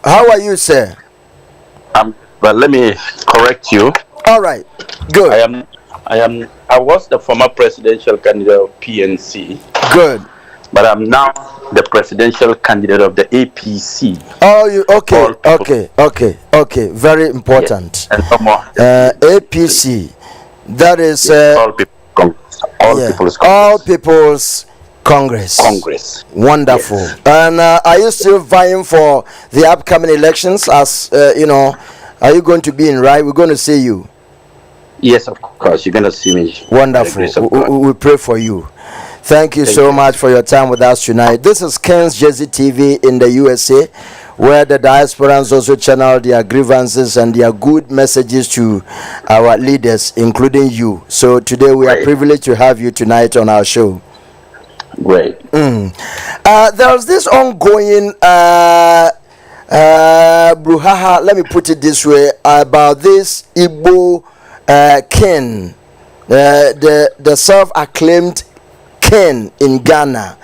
How are you, sir? But let me correct you. All right, good. I was the former presidential candidate of PNC. Good. But I'm now the presidential candidate of the APC. Oh, you okay. Very important. Yes, and no more. APC. That is all people. People's Congress. All People's Congress. Wonderful. Yes. And are you still vying for the upcoming elections? As are you going to be in right? We're going to see you. Yes, of course. You're going to see me. Wonderful. We pray for you. Thank you so much for your time with us tonight. This is K1NG TV in the USA, where the diasporans also channel their grievances and their good messages to our leaders, including you. So today we are privileged to have you tonight on our show. Great. There's this ongoing brouhaha, let me put it this way, about this Igbo king, the self-acclaimed king in Ghana,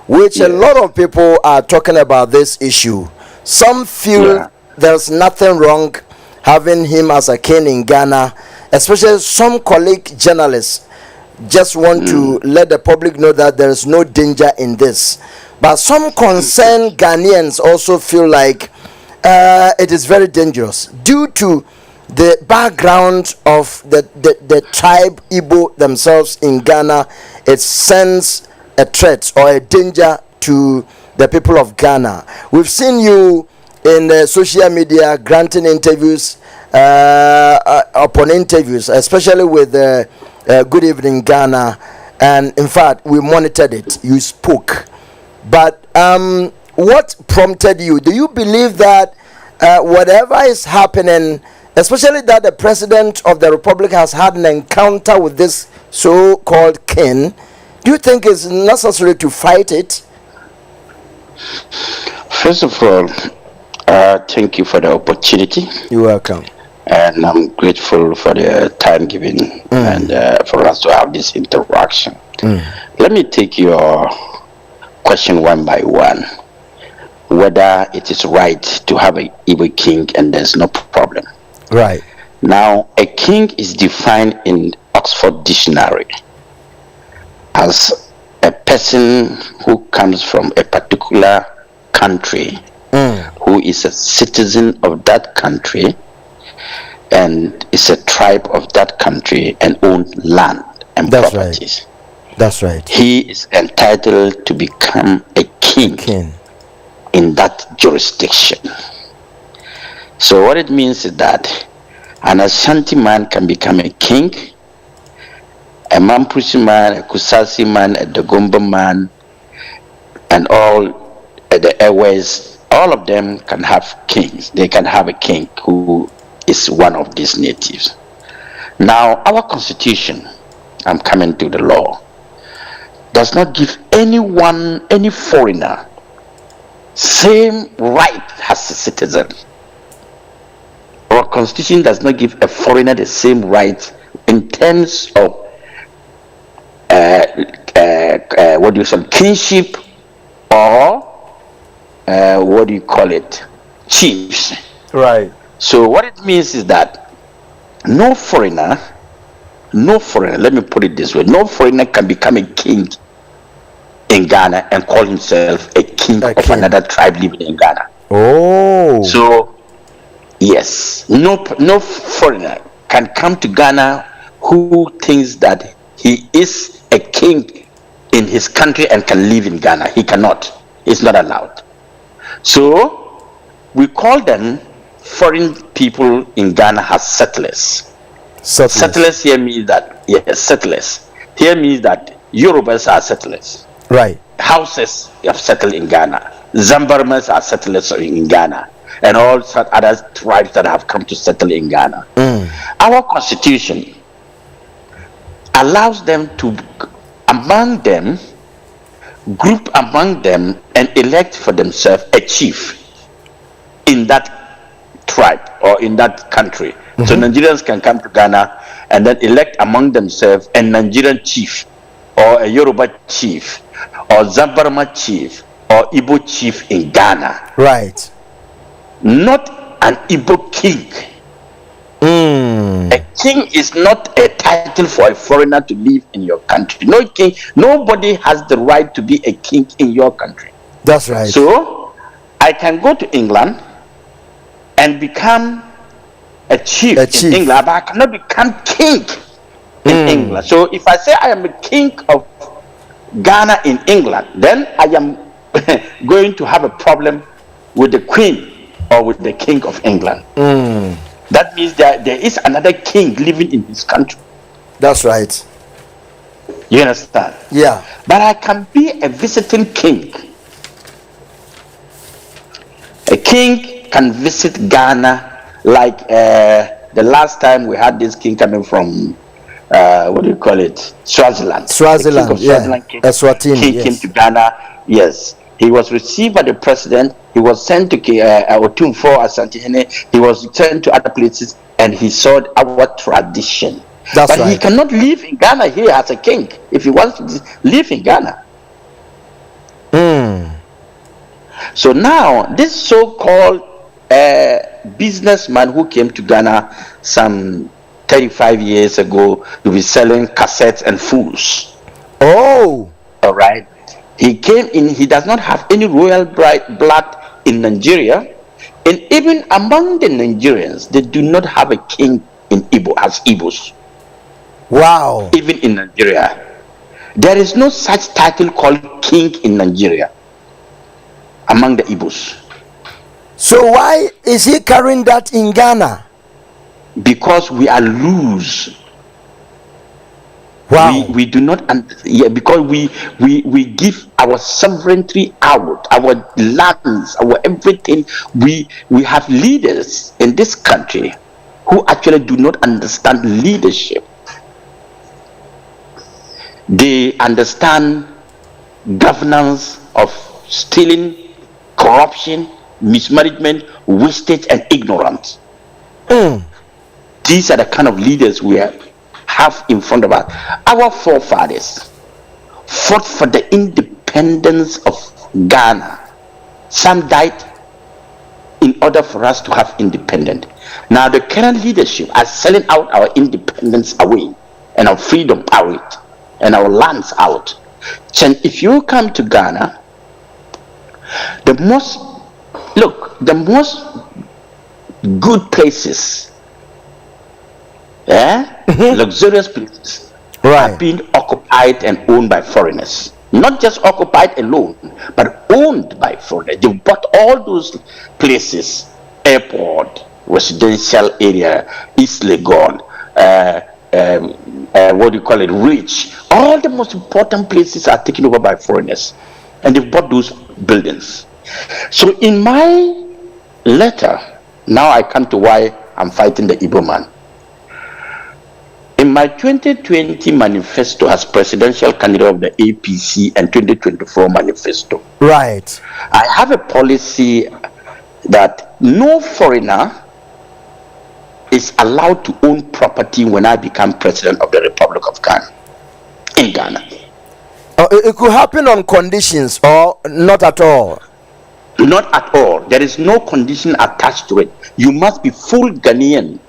which a lot of people are talking about this issue. Some feel there's nothing wrong having him as a king in Ghana, especially some colleague journalists just want to let the public know that there is no danger in this. But some concerned Ghanaians also feel like it is very dangerous due to the background of the tribe Igbo themselves in Ghana. It sends a threat or a danger to the people of Ghana. We've seen you in the social media granting interviews upon interviews, especially with Good Evening Ghana, and in fact we monitored it. You spoke, but what prompted you? Do you believe that whatever is happening, especially that the president of the republic has had an encounter with this so-called king, do you think it's necessary to fight it? First of all, thank you for the opportunity. You're welcome. And I'm grateful for the time given and for us to have this interaction. Let me take your question one by one. Whether it is right to have an Igbo king and there's no problem. Right. Now, a king is defined in Oxford Dictionary as a person who comes from a particular country, who is a citizen of that country and is a tribe of that country and owns land and properties. Right. That's right. He is entitled to become a king in that jurisdiction. So what it means is that an Ashanti man can become a king, a Mampusi man, a Kusasi man, a Dagomba man, and all the Airways, all of them can have kings. They can have a king who is one of these natives. Now, our constitution, I'm coming to the law, does not give anyone, any foreigner, same right as a citizen. Our constitution does not give a foreigner the same right in terms of what do you say, kinship, or what do you call it, chiefs. Right. So what it means is that no foreigner, let me put it this way, no foreigner can become a king in Ghana and call himself a king of another tribe living in Ghana. Oh. So yes, no foreigner can come to Ghana who thinks that he is a king in his country and can live in Ghana. He cannot. It's not allowed. So we call them foreign people in Ghana as settlers. Settlers here means that, yes, settlers. Here means that Yorubas are settlers. Right. Houses have settled in Ghana. Zambarmas are settlers in Ghana. And all other tribes that have come to settle in Ghana. Our constitution allows them to, group among them and elect for themselves a chief in that tribe or in that country. So Nigerians can come to Ghana and then elect among themselves a Nigerian chief or a Yoruba chief or Zambarma chief or Igbo chief in Ghana. Right. not an Igbo king. A king is not a title for a foreigner to live in your country. No king, nobody has the right to be a king in your country. That's right. So I can go to England and become a chief in England, but I cannot become king in England. So if I say I am a king of Ghana in England, then I am going to have a problem with the queen or with the king of England. That means that there is another king living in this country. That's right. You understand? Yeah. But I can be a visiting king. A king can visit Ghana, like the last time we had this king coming from what do you call it? Swaziland. Swaziland, the king of Swaziland came to Ghana. Yes. He was received by the president. He was sent to Otumfo, Asantehene. He was sent to other places, and he saw our tradition. But he cannot live in Ghana here as a king if he wants to live in Ghana. So now, this so-called businessman who came to Ghana some 35 years ago to be selling cassettes and fools. Oh, all right. He came in, he does not have any royal blood in Nigeria, and even among the Nigerians, they do not have a king in Igbo as Igbos. Wow. Even in Nigeria, there is no such title called king in Nigeria among the Igbos. So why is he carrying that in Ghana? Because we are loose. Wow. We do not, because we give our sovereignty out, our lands, our everything. We have leaders in this country who actually do not understand leadership. They understand governance of stealing, corruption, mismanagement, wastage, and ignorance. These are the kind of leaders we have in front of us. Our forefathers fought for the independence of Ghana. Some died in order for us to have independence. Now the current leadership are selling out our independence away, and our freedom out, and our lands out. And if you come to Ghana, the most good places, luxurious places, are being occupied and owned by foreigners. Not just occupied alone, but owned by foreigners. They bought all those places: airport, residential area, East Legon, what do you call it, Rich. All the most important places are taken over by foreigners, and they've bought those buildings. So in my letter, now I come to why I'm fighting the Igbo man. In my 2020 manifesto as presidential candidate of the APC and 2024 manifesto, right, I have a policy that no foreigner is allowed to own property when I become president of the Republic of Ghana, in Ghana. It could happen on conditions or not at all? Not at all. There is no condition attached to it. You must be full Ghanaian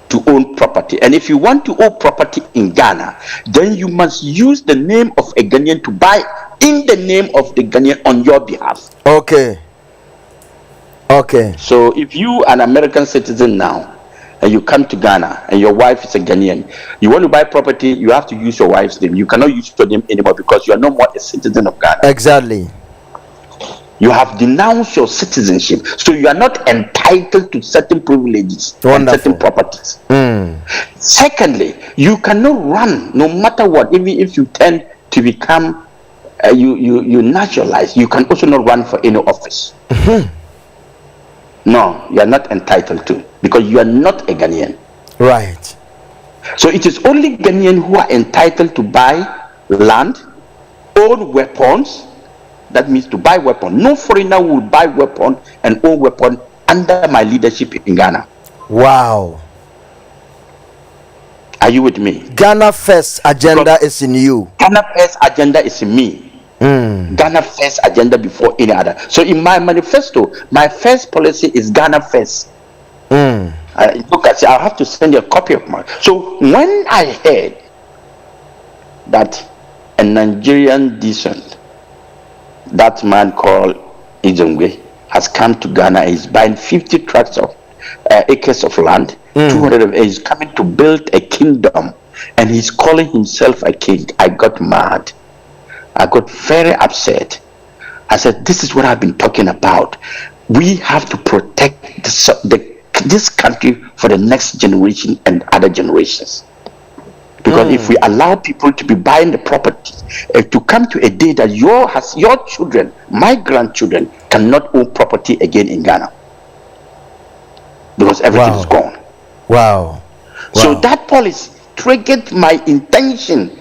to own property. And if you want to own property in Ghana, then you must use the name of a Ghanaian to buy in the name of the Ghanaian on your behalf. Okay. So if you an American citizen now, and you come to Ghana and your wife is a Ghanaian, you want to buy property, you have to use your wife's name. You cannot use your name anymore because you are no more a citizen of Ghana. Exactly. You have denounced your citizenship, so you are not entitled to certain privileges and certain properties. Secondly, you cannot run no matter what. Even if you tend to become you naturalize, you can also not run for any office. No, you are not entitled to, because you are not a Ghanaian. Right. So it is only Ghanaians who are entitled to buy land, own weapons. That means to buy weapon. No foreigner will buy weapon and own weapon under my leadership in Ghana. Wow. Are you with me? Ghana First agenda is in you. Ghana First agenda is in me. Ghana first agenda before any other. So in my manifesto, my first policy is Ghana first. Look, I say I have to send you a copy of mine. So when I heard that a Nigerian decent, that man called Ijongwe, has come to Ghana, he's buying 50 tracts of acres of land, 200 he's coming to build a kingdom, and he's calling himself a king. I got mad. I got very upset. I said, this is what I've been talking about. We have to protect this country for the next generation and other generations. Because if we allow people to be buying the property, to come to a day that your children, my grandchildren, cannot own property again in Ghana. Because everything is gone. Wow. So that policy triggered my intention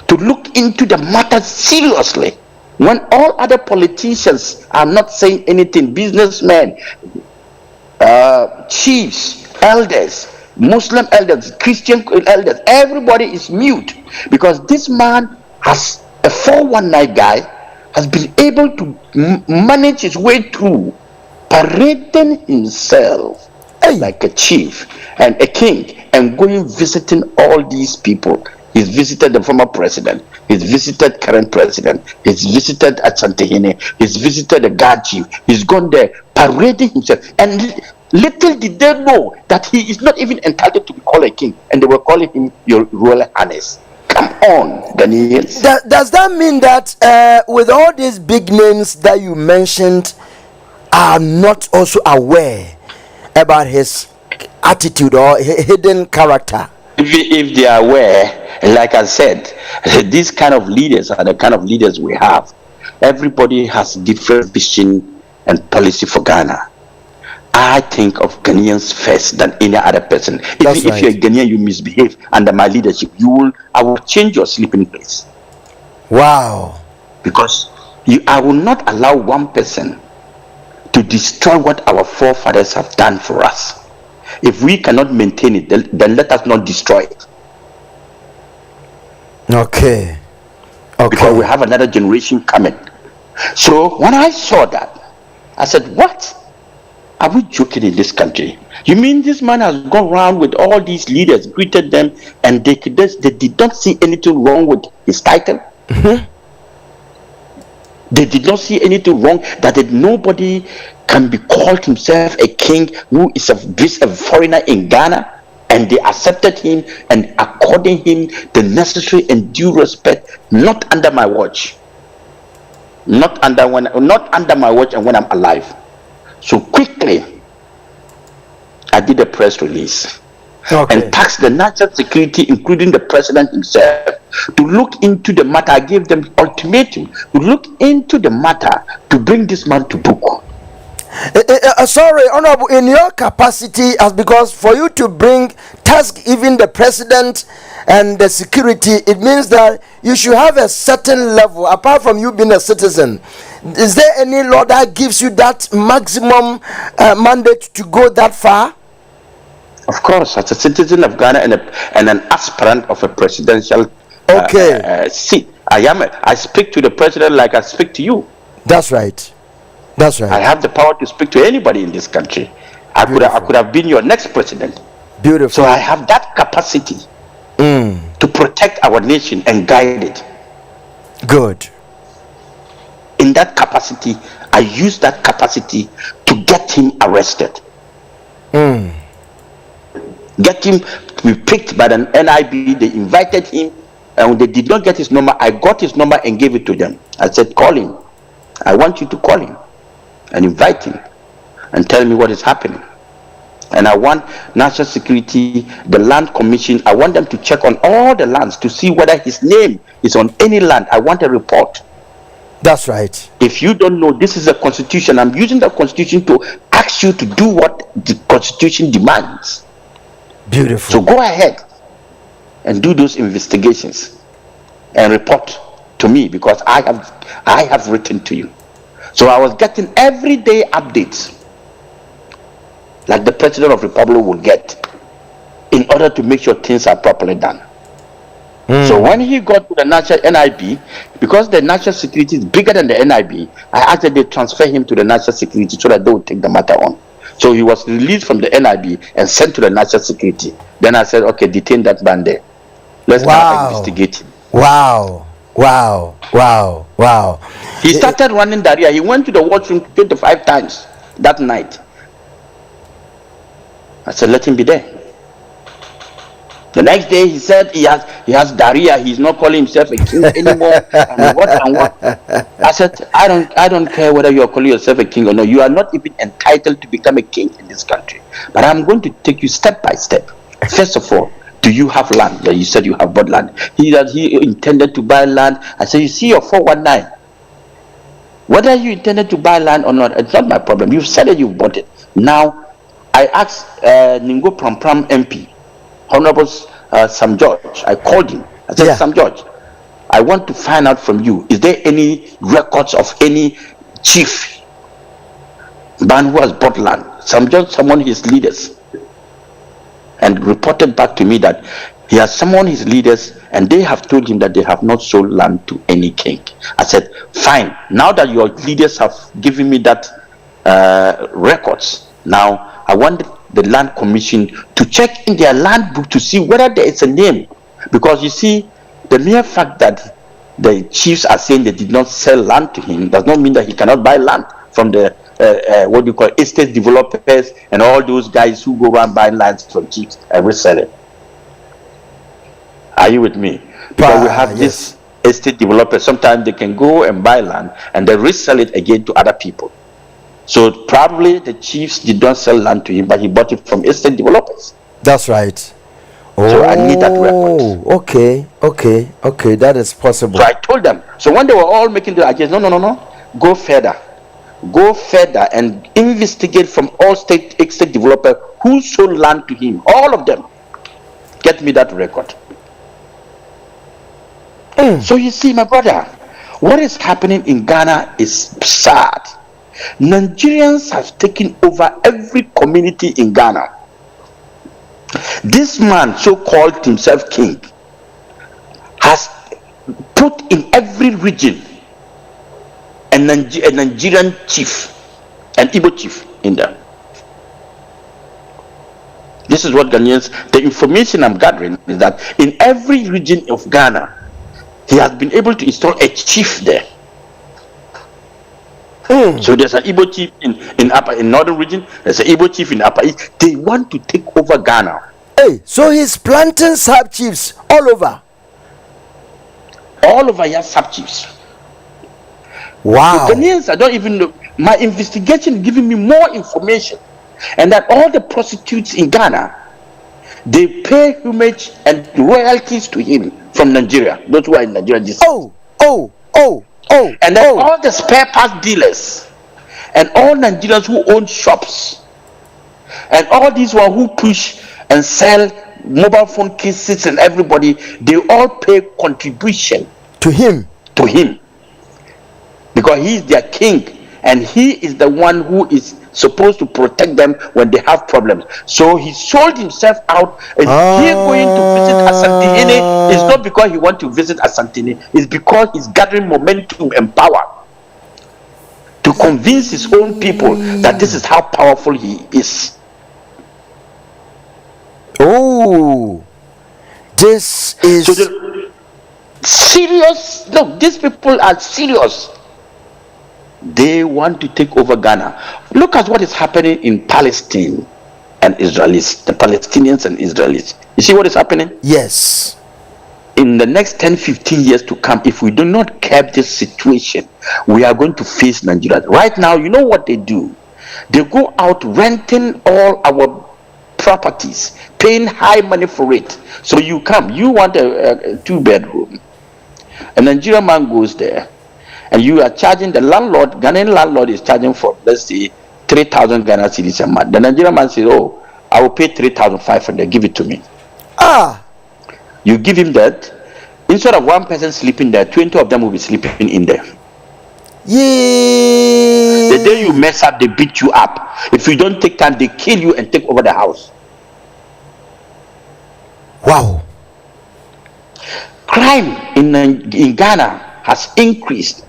to look into the matter seriously. When all other politicians are not saying anything, businessmen, chiefs, elders, Muslim elders, Christian elders, everybody is mute, because this man has a 419 guy has been able to manage his way through, parading himself like a chief and a king, and going visiting all these people. He's visited the former president. He's visited current president. He's visited Asantehene. He's visited the guard chief. He's gone there parading himself. And little did they know that he is not even entitled to be called a king. And they were calling him your Royal Highness. Come on, Ghanaians. Does that mean that with all these big names that you mentioned are not also aware about his attitude or hidden character? If they are aware, like I said, these kind of leaders are the kind of leaders we have. Everybody has different vision and policy for Ghana. I think of Ghanaians first than any other person. If you're a Ghanaian, you misbehave under my leadership, I will change your sleeping place. Wow. Because I will not allow one person to destroy what our forefathers have done for us. If we cannot maintain it, then let us not destroy it. Okay. Because we have another generation coming. So when I saw that, I said, what? Are we joking in this country? You mean this man has gone around with all these leaders, greeted them, and they did not see anything wrong with his title? They did not see anything wrong that nobody can be called himself a king who is a foreigner in Ghana, and they accepted him and according him the necessary and due respect, not under my watch. Not under my watch and when I'm alive. So quickly, I did a press release and tasked the national security, including the president himself, to look into the matter. I gave them ultimatum to look into the matter to bring this man to book. Sorry, Honorable, in your capacity, as because for you to task even the president and the security, it means that you should have a certain level, apart from you being a citizen. Is there any law that gives you that maximum mandate to go that far? Of course, as a citizen of Ghana and an aspirant of a presidential seat, I speak to the president like I speak to you. That's right. That's right. I have the power to speak to anybody in this country. I could have been your next president. Beautiful. So I have that capacity to protect our nation and guide it. Good. In that capacity, I use that capacity to get him arrested. Get him to be picked by the NIB. They invited him, and they did not get his number. I got his number and gave it to them. I said, call him. I want you to call him and invite him and tell me what is happening. And I want national security, the land commission, I want them to check on all the lands to see whether his name is on any land. I want a report. That's right. If you don't know, this is a constitution. I'm using the constitution to ask you to do what the constitution demands. Beautiful. So go ahead and do those investigations and report to me, because I have written to you. So I was getting everyday updates like the President of the Republic will get in order to make sure things are properly done. So when he got to the national NIB, because the national security is bigger than the NIB, I asked that they transfer him to the national security so that they would take the matter on. So he was released from the NIB and sent to the national security. Then I said, okay, detain that man there. Let's now investigate him. Wow. He started running diarrhea. He went to the washroom 25 times that night. I said, let him be there. The next day he said he has diarrhea. He's not calling himself a king anymore. and what. I said, I don't care whether you are calling yourself a king or not. You are not even entitled to become a king in this country. But I'm going to take you step by step. First of all, do you have land? That you said you have bought land. He intended to buy land. I said, you see your 419. Whether you intended to buy land or not, it's not my problem. You've said that you've bought it. Now, I asked Ningo Pram MP, Honorable Sam George. I called him. I said, Sam George, I want to find out from you, is there any records of any chief man who has bought land? Sam George summoned his leaders and reported back to me that he has summoned his leaders and they have told him that they have not sold land to any king. I said, fine, now that your leaders have given me that records, now I want the land commission to check in their land book to see whether there is a name. Because you see, the mere fact that the chiefs are saying they did not sell land to him does not mean that he cannot buy land from the what do you call estate developers and all those guys who go around buying lands from chiefs and resell it. Are you with me? Because we have this estate developers. Sometimes they can go and buy land and they resell it again to other people. So probably the chiefs did not sell land to him, but he bought it from estate developers. That's right. So I need that record. Okay, that is possible. So I told them. So when they were all making the arguments, no, go further and investigate from all estate developers who sold land to him. All of them. Get me that record. So you see, my brother, what is happening in Ghana is sad. Nigerians have taken over every community in Ghana. This man, so-called himself king, has put in every region a Nigerian chief, an Igbo chief in there. This is what Ghanaians, the information I'm gathering is that in every region of Ghana, he has been able to install a chief there. So there's an Igbo chief in northern region, there's an Igbo chief in Upper East. They want to take over Ghana. Hey, so he's planting sub chiefs all over. All over, he has sub chiefs. Wow. The Ghanaians, I don't even know. My investigation giving me more information, and that all the prostitutes in Ghana, they pay homage and royalties to him from Nigeria. Those who are in Nigeria. And then all the spare parts dealers and all Nigerians who own shops and all these ones who push and sell mobile phone cases and everybody, they all pay contribution to him because he is their king and he is the one who is supposed to protect them when they have problems. So he sold himself out, and he going to visit Asantini is not because he wants to visit Asantini, it's because he's gathering momentum and power to convince his own people that this is how powerful he is. Oh, this is so serious. Look, these people are serious. They want to take over Ghana. Look at what is happening in Palestine and Israelis, the Palestinians and Israelis. You see what is happening? Yes. In the next 10-15 years to come, if we do not curb this situation, we are going to face Nigeria. Right now, you know what they do? They go out renting all our properties, paying high money for it. So you come, you want a 2-bedroom. A Nigerian man goes there, and you are charging the landlord. Ghanaian landlord is charging for, let's say, 3,000 Ghana cedis a month. The Nigerian man says, oh, I will pay 3,500, give it to me. You give him that. Instead of one person sleeping there, 20 of them will be sleeping in there. Yeah. The day you mess up, they beat you up. If you don't take time, they kill you and take over the house. Wow. Crime in Ghana has increased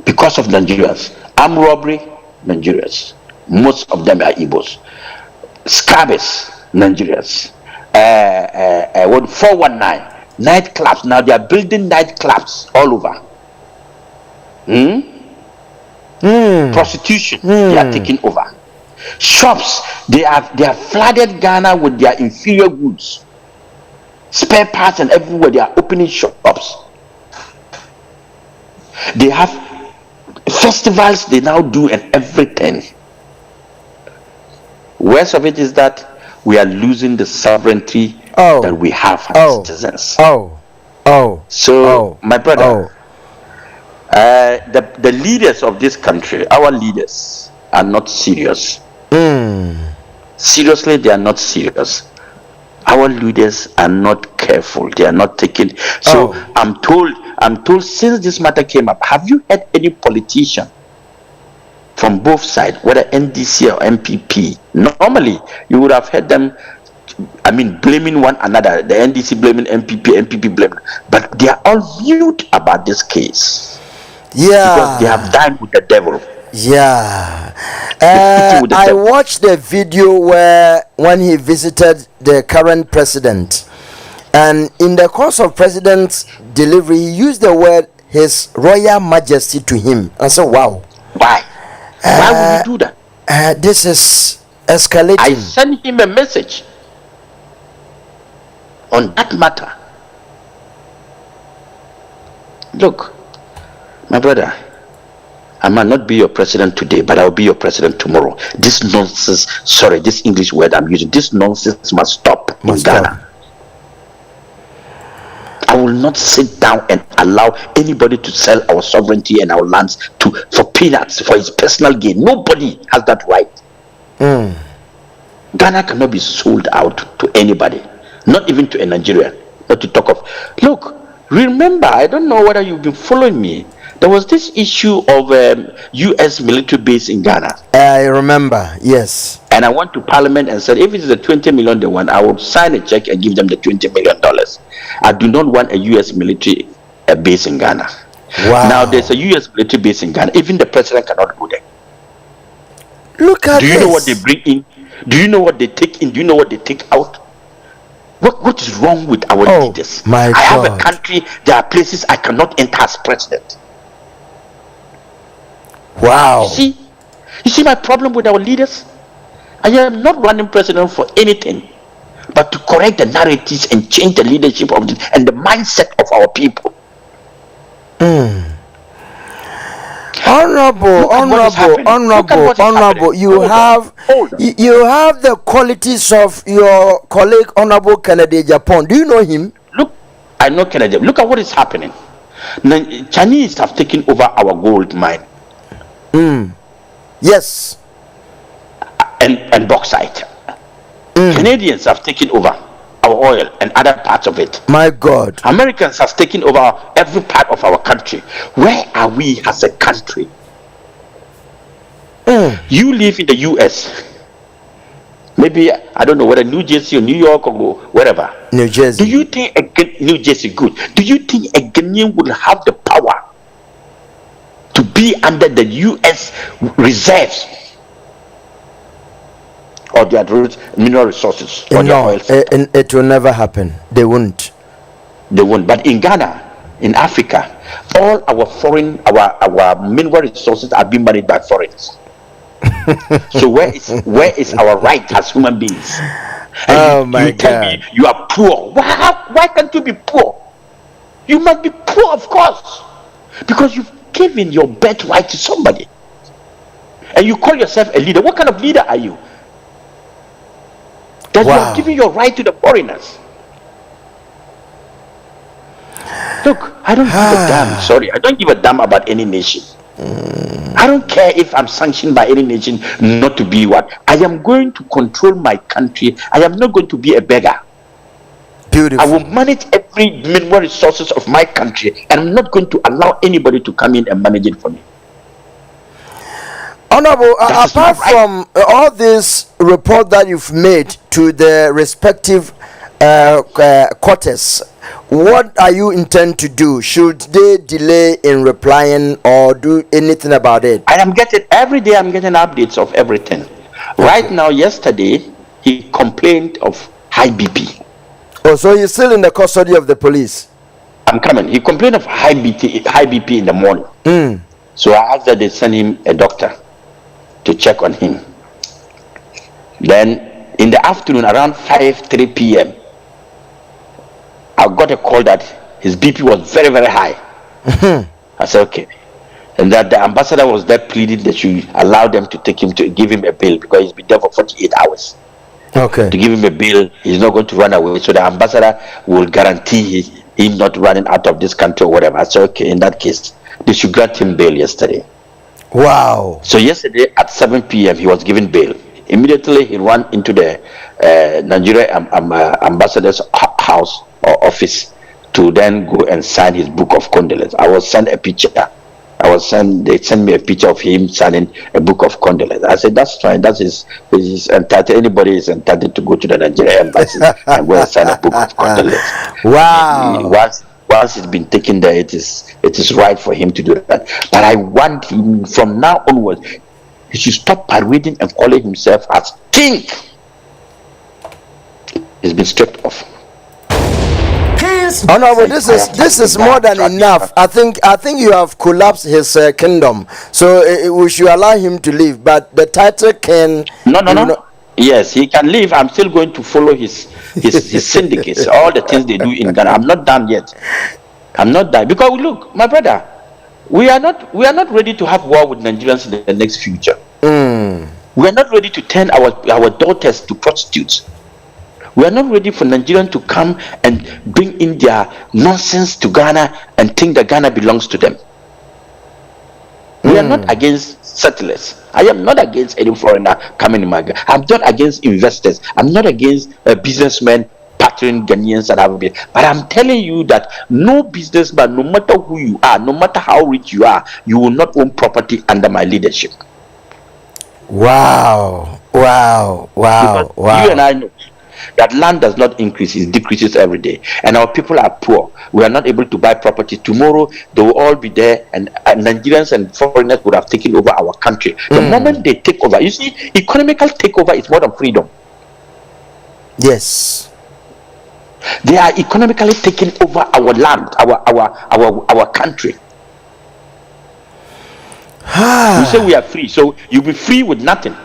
because of Nigerians. Armed robbery, Nigerians. Most of them are Igbos. Scabbers, Nigerians. 419 nightclubs. Now they are building nightclubs all over. Prostitution, they are taking over. Shops, they have flooded Ghana with their inferior goods, spare parts, and everywhere they are opening shops. They have festivals they now do and everything. Worst of it is that we are losing the sovereignty that we have as citizens. So, my brother, the leaders of this country, our leaders, are not serious. Seriously, they are not serious. Our leaders are not careful. They are not taking. So I'm told since this matter came up, have you heard any politician from both sides, whether NDC or MPP? Normally, you would have heard them, blaming one another. The NDC blaming MPP blaming. But they are all mute about this case. Yeah. Because they have dined with the devil. Yeah. I watched the video when he visited the current president, and in the course of president's delivery, he used the word His Royal Majesty to him. I said, wow. Why would you do that? This is escalating. I sent him a message on that matter. Look, my brother, I might not be your president today, but I'll be your president tomorrow. This nonsense, this English word I'm using, this nonsense must stop in Ghana. I will not sit down and allow anybody to sell our sovereignty and our lands for peanuts, for his personal gain. Nobody has that right. Ghana cannot be sold out to anybody, not even to a Nigerian, not to talk of. Look, remember, I don't know whether you've been following me. There was this issue of U.S. military base in Ghana. I remember, yes. And I went to Parliament and said, if it is the 20 million they want, I will sign a check and give them the $20 million. I do not want a U.S. military base in Ghana. Wow. Now there's a U.S. military base in Ghana. Even the president cannot go there. Look at this. Do you know what they bring in? Do you know what they take in? Do you know what they take out? What is wrong with our leaders? I have a country, there are places I cannot enter as president. Wow. You see my problem with our leaders? I am not running president for anything but to correct the narratives and change the leadership of and the mindset of our people. Honorable, you have the qualities of your colleague, Honorable Kennedy Japan. Do you know him? Look, I know Kennedy. Look at what is happening. Chinese have taken over our gold mine. Yes. And bauxite. Canadians have taken over our oil and other parts of it. My God. Americans have taken over every part of our country. Where are we as a country? You live in the US. Maybe, I don't know, whether New Jersey or New York or wherever. New Jersey. Do you think New Jersey, good. Do you think a Ghanaian will have the power to be under the US reserves or their mineral resources? Or no, it will never happen. They won't. But in Ghana, in Africa, all our mineral resources are being managed by foreigners. So where is our right as human beings? And you tell me you are poor. Why can't you be poor? You must be poor, of course, because you've given your birthright to somebody, and you call yourself a leader. What kind of leader are you? That you are giving your right to the foreigners. Look, I don't give a damn. Sorry, I don't give a damn about any nation. I don't care if I'm sanctioned by any nation not to be what. I am going to control my country. I am not going to be a beggar. Beautiful. I will manage every mineral resources of my country, and I'm not going to allow anybody to come in and manage it for me. Honorable, apart from all this report that you've made to the respective quarters. What are you intend to do? Should they delay in replying or do anything about it? I am getting every day. I'm getting updates of everything. Okay. Right now, yesterday he complained of high BP. Oh, so he's still in the custody of the police? I'm coming. He complained of high BP in the morning. So I asked that they send him a doctor to check on him. Then in the afternoon, around 3 p.m., I got a call that his BP was very, very high. I said, okay. And that the ambassador was there pleading that you allow them to take him, to give him a bail, because he's been there for 48 hours. Okay. To give him a bail, he's not going to run away. So the ambassador will guarantee him not running out of this country or whatever. I said, okay, in that case, they should grant him bail yesterday. Wow. So yesterday at 7 p.m., he was given bail. Immediately, he ran into the Nigeria ambassador's house or office to then go and sign his book of condolence. I was sent a picture. They sent me a picture of him signing a book of condolence. I said, that's fine. That is entitled. Anybody is entitled to go to the Nigerian embassy and go and sign a book of condolence. Wow. Once it's been taken there, it is right for him to do that. But I want him from now onwards, he should stop parading and calling himself as king. He's been stripped off. Oh no, but this is more than enough. I think you have collapsed his kingdom, so we should allow him to leave. But the title can no. Yes, he can leave. I'm still going to follow his syndicates, all the things they do in Ghana. I'm not done yet. I'm not done, because look, my brother, we are not ready to have war with Nigerians in the next future. We are not ready to turn our daughters to prostitutes. We are not ready for Nigerians to come and bring in their nonsense to Ghana and think that Ghana belongs to them. We are not against settlers. I am not against any foreigner coming in my Ghana. I'm not against investors. I'm not against businessmen partnering Ghanaians that have been. But I'm telling you that no businessman, no matter who you are, no matter how rich you are, you will not own property under my leadership. Wow. Because you and I know that land does not increase, it decreases every day, and our people are poor. We are not able to buy property. Tomorrow they will all be there, and Nigerians and foreigners would have taken over our country. The moment they take over, you see, economical takeover is more than freedom. Yes, they are economically taking over our land, our country. You say we are free, so you'll be free with nothing.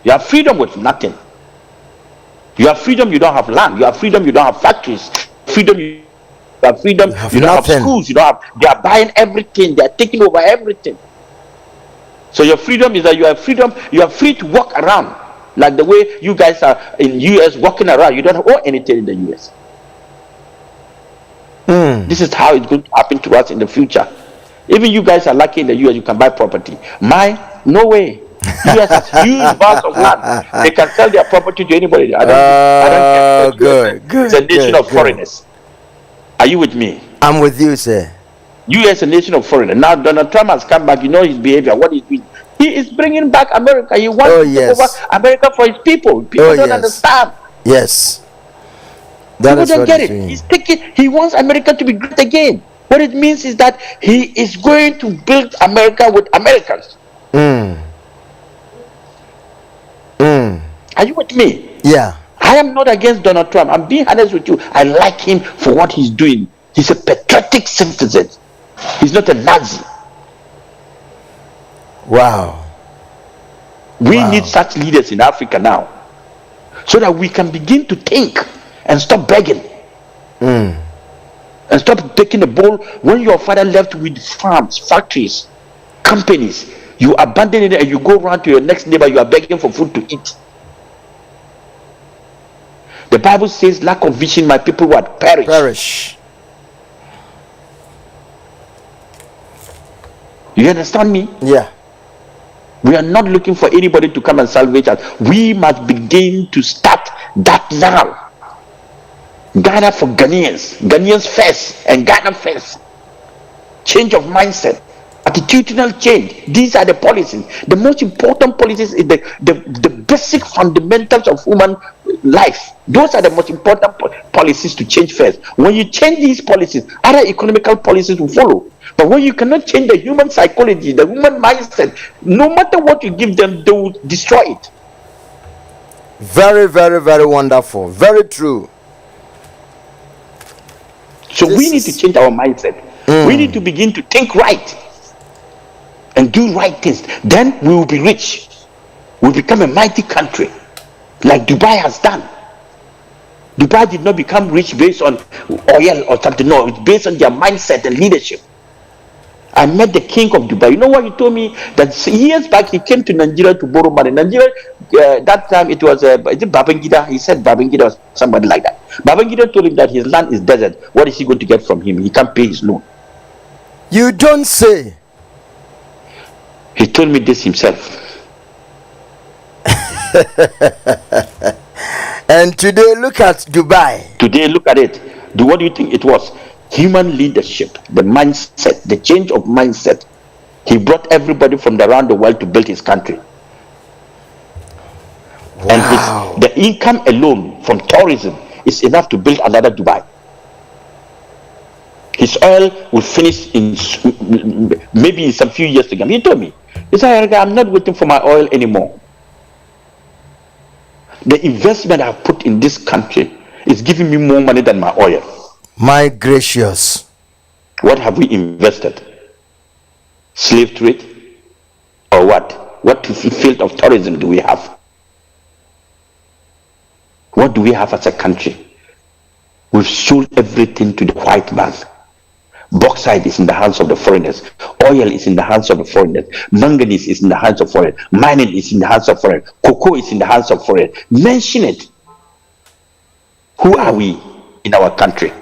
You have freedom with nothing. You have freedom, you don't have land. You have freedom, you don't have factories. Freedom, you have freedom, you don't have schools. You don't have. They are buying everything. They are taking over everything. So your freedom is that you have freedom. You are free to walk around like the way you guys are in US walking around. You don't owe anything in the US. This is how it's going to happen to us in the future. Even you guys are lucky in the US. You can buy property. Mine, no way. US has huge vast of land. They can sell their property to anybody. I don't care. Good. It's a nation of foreigners. Are you with me? I'm with you, sir. US a nation of foreigners. Now Donald Trump has come back. You know his behavior. What he's doing. He is bringing back America. He wants to take over America for his people. People don't understand. Yes. People don't get it. He wants America to be great again. What it means is that he is going to build America with Americans. Are you with me? Yeah. I am not against Donald Trump. I'm being honest with you. I like him for what he's doing. He's a patriotic citizen. He's not a Nazi. Wow. We need such leaders in Africa now, so that we can begin to think and stop begging. And stop taking the ball. When your father left with farms, factories, companies, you abandon it and you go around to your next neighbor, you are begging for food to eat. The Bible says, lack of vision, my people would perish. You understand me? Yeah. We are not looking for anybody to come and salvage us. We must begin to start that now. Ghana for Ghanaians. Ghanaians first and Ghana first. Change of mindset. Attitudinal change. These are the policies. The most important policies is the basic fundamentals of human life. Those are the most important policies to change first. When you change these policies, other economical policies will follow. But when you cannot change the human psychology, the human mindset, no matter what you give them, they will destroy it. Very, very, very wonderful. Very true. So we need to change our mindset. We need to begin to think right and do right things. Then we will be rich. We'll become a mighty country like Dubai has done. Dubai did not become rich based on oil or something. No, it's based on their mindset and leadership. I met the king of Dubai. You know what he told me? That years back he came to Nigeria to borrow money. Nigeria, that time it was is it Babangida? He said Babangida or somebody like that. Babangida told him that his land is desert. What is he going to get from him? He can't pay his loan. You don't say. He told me this himself. And today, look at Dubai. Today, look at it. What do you think it was? Human leadership, the mindset, the change of mindset. He brought everybody from around the world to build his country. Wow. And the income alone from tourism is enough to build another Dubai. His oil will finish in maybe in some few years to come. He told me, he said, I'm not waiting for my oil anymore. The investment I've put in this country is giving me more money than my oil. My gracious. What have we invested? Slave trade? Or what? What field of tourism do we have? What do we have as a country? We've sold everything to the white man. Bauxite is in the hands of the foreigners. Oil is in the hands of the foreigners. Manganese is in the hands of foreigners. Mining is in the hands of foreigners. Cocoa is in the hands of foreigners. Mention it. Who are we in our country?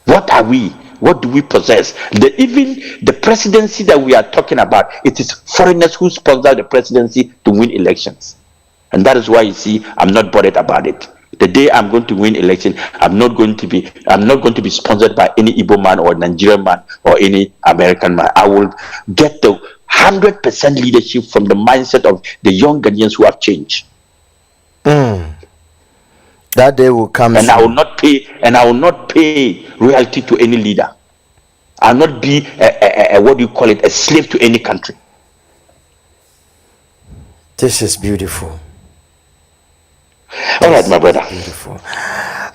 What are we? What do we possess? Even the presidency that we are talking about, it is foreigners who sponsor the presidency to win elections. And that is why you see, I'm not bothered about it. The day I'm going to win election, I'm not going to be sponsored by any Igbo man or Nigerian man or any American man. I will get the 100% leadership from the mindset of the young Ghanaians who have changed. That day will come. And I will not pay royalty to any leader. I'll not be a slave to any country. This is beautiful. All right, my brother. Beautiful.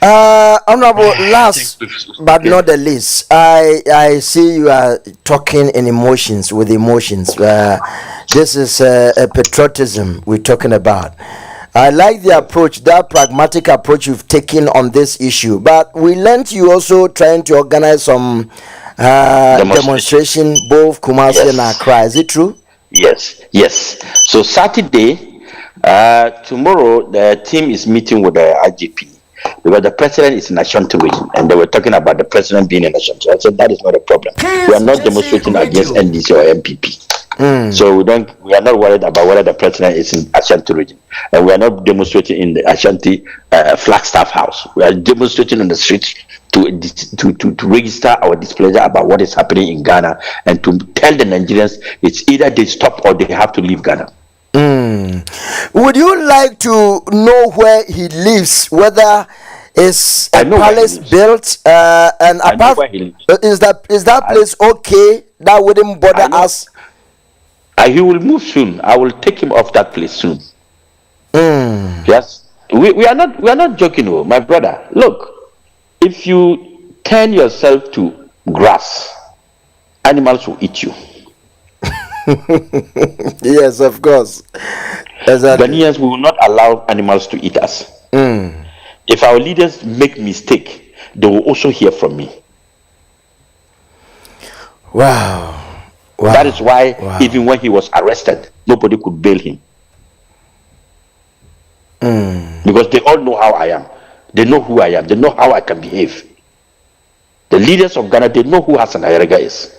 Honorable, last but not the least, I see you are talking in emotions, with emotions. This is a patriotism we're talking about. I like the approach, that pragmatic approach you've taken on this issue. But we learned you also trying to organize some demonstration, both Kumasi and Accra. Is it true? Yes. So Saturday, tomorrow, the team is meeting with the IGP because the president is in Ashanti region, and they were talking about the president being in Ashanti. I said that is not a problem. We are not demonstrating against NDC or MPP. So we are not worried about whether the president is in Ashanti region, and we are not demonstrating in the Ashanti Flagstaff House. We are demonstrating on the streets to register our displeasure about what is happening in Ghana, and to tell the Nigerians it's either they stop or they have to leave Ghana. Would you like to know where he lives? Whether it's a palace built, and apart, is that place okay? That wouldn't bother us. He will move soon. I will take him off that place soon. Yes, we are not joking, my brother. Look, if you turn yourself to grass, animals will eat you. Yes, of course. Exactly. Ghanaians will not allow animals to eat us. If our leaders make mistake, they will also hear from me. Wow. That is why even when he was arrested, nobody could bail him. Because they all know how I am. They know who I am. They know how I can behave. The leaders of Ghana, they know who Hassan Ayariga is.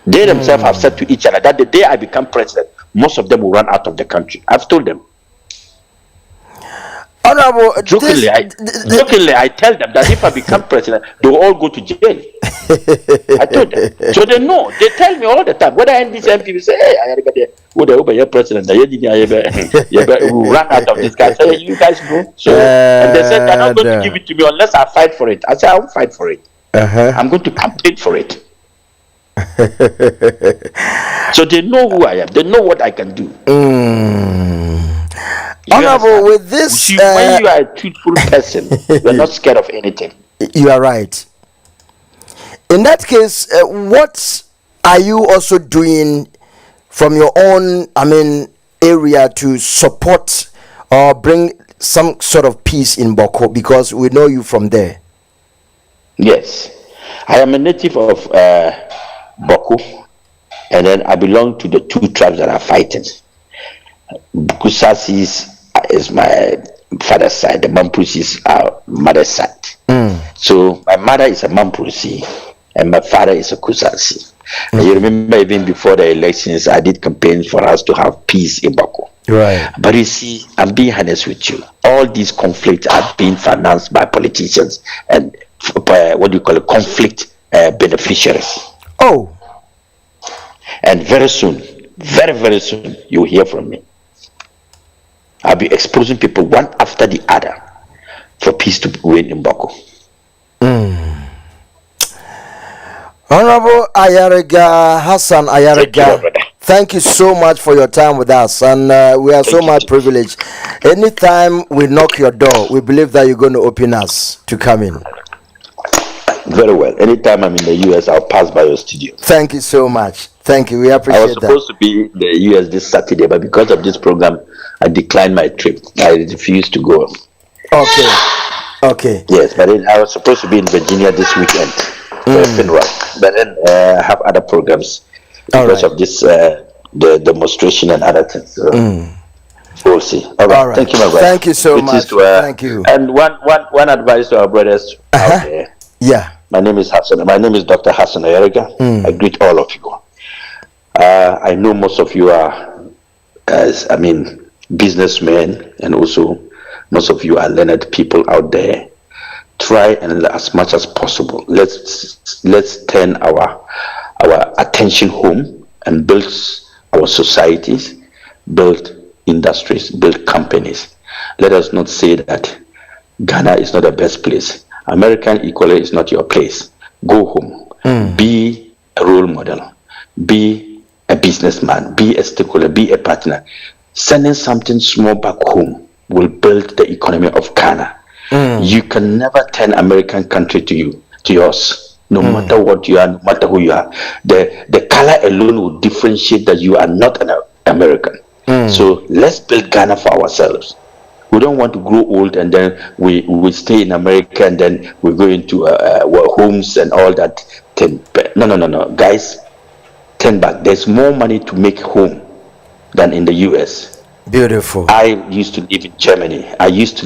They themselves have said to each other that the day I become president, most of them will run out of the country. I've told them. Honorable, Jokingly, I tell them that if I become president, they will all go to jail. I told them. So they know. They tell me all the time. Whether these MPs say, hey, Ayariga, who the president, will run out of this guy. Say, you guys know. So, and they said they're not going to give it to me unless I fight for it. I said, I won't fight for it. I'm going to campaign for it. So they know who I am. They know what I can do. Honorable, with this, when you are a truthful person, you're not scared of anything. You are right. In that case, what are you also doing from your own, area to support or bring some sort of peace in Boko? Because we know you from there. Yes, I am a native of Boko, and then I belong to the two tribes that are fighting. Kusasi is my father's side, the Mampusi is our mother's side. So my mother is a Mampusi and my father is a Kusasi. And you remember even before the elections, I did campaigns for us to have peace in Bako. Right. But you see, I'm being honest with you. All these conflicts are being financed by politicians and conflict beneficiaries. Oh. And very soon, very, very soon, you'll hear from me. I'll be exposing people one after the other for peace to win in Bako. Honorable Ayariga, Hassan Ayariga, thank you so much for your time with us, and we are so much privileged. Anytime we knock your door, we believe that you're going to open us to come in. Very well. Anytime I'm in the US, I'll pass by your studio. Thank you so much. Thank you. We appreciate that. I was supposed to be in the US this Saturday, but because of this program, I declined my trip. I refused to go. Okay. Yes, but then I was supposed to be in Virginia this weekend. But then I have other programs because of this the demonstration and other things. So we'll see. All right. Thank you, my brother. Thank you so much. Thank you. And one advice to our brothers out there. Yeah. My name is Hassan. My name is Dr. Hassan Ayariga. I greet all of you. I know most of you are, businessmen, and also most of you are learned people out there. Try and as much as possible, let's turn our attention home and build our societies, build industries, build companies. Let us not say that Ghana is not the best place. American equally is not your place. Go home. Be a role model. Be a businessman. Be a stakeholder. Be a partner. Sending something small back home will build the economy of Ghana. You can never turn American country to yours. No matter what you are, no matter who you are. The color alone will differentiate that you are not an American. So let's build Ghana for ourselves. We don't want to grow old and then we stay in America and then we go into homes and all that. No. Guys, turn back. There's more money to make home than in the US. Beautiful. I used to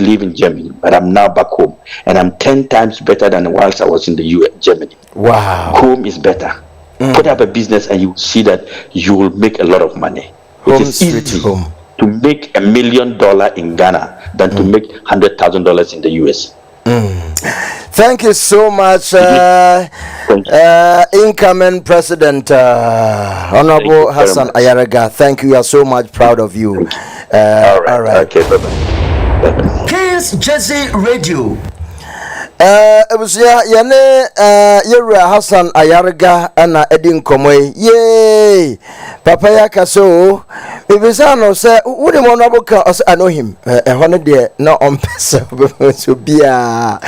live in Germany. But I'm now back home. And I'm 10 times better than whilst I was in the US, Germany. Wow. Home is better. Put up a business and you will see that you will make a lot of money. It is easy to make $1 million in Ghana than to make $100,000 in the US. Thank you so much, incoming President, Honorable Hassan Ayariga. Thank you. We are so much proud of you. All right. Okay, bye-bye. K1NG Radio. It was Yera Hassan Ayariga and Edin Komwe. Yay! Papa Yakaso. Bibisano say, who the honorable I know him. 100 no on person. So be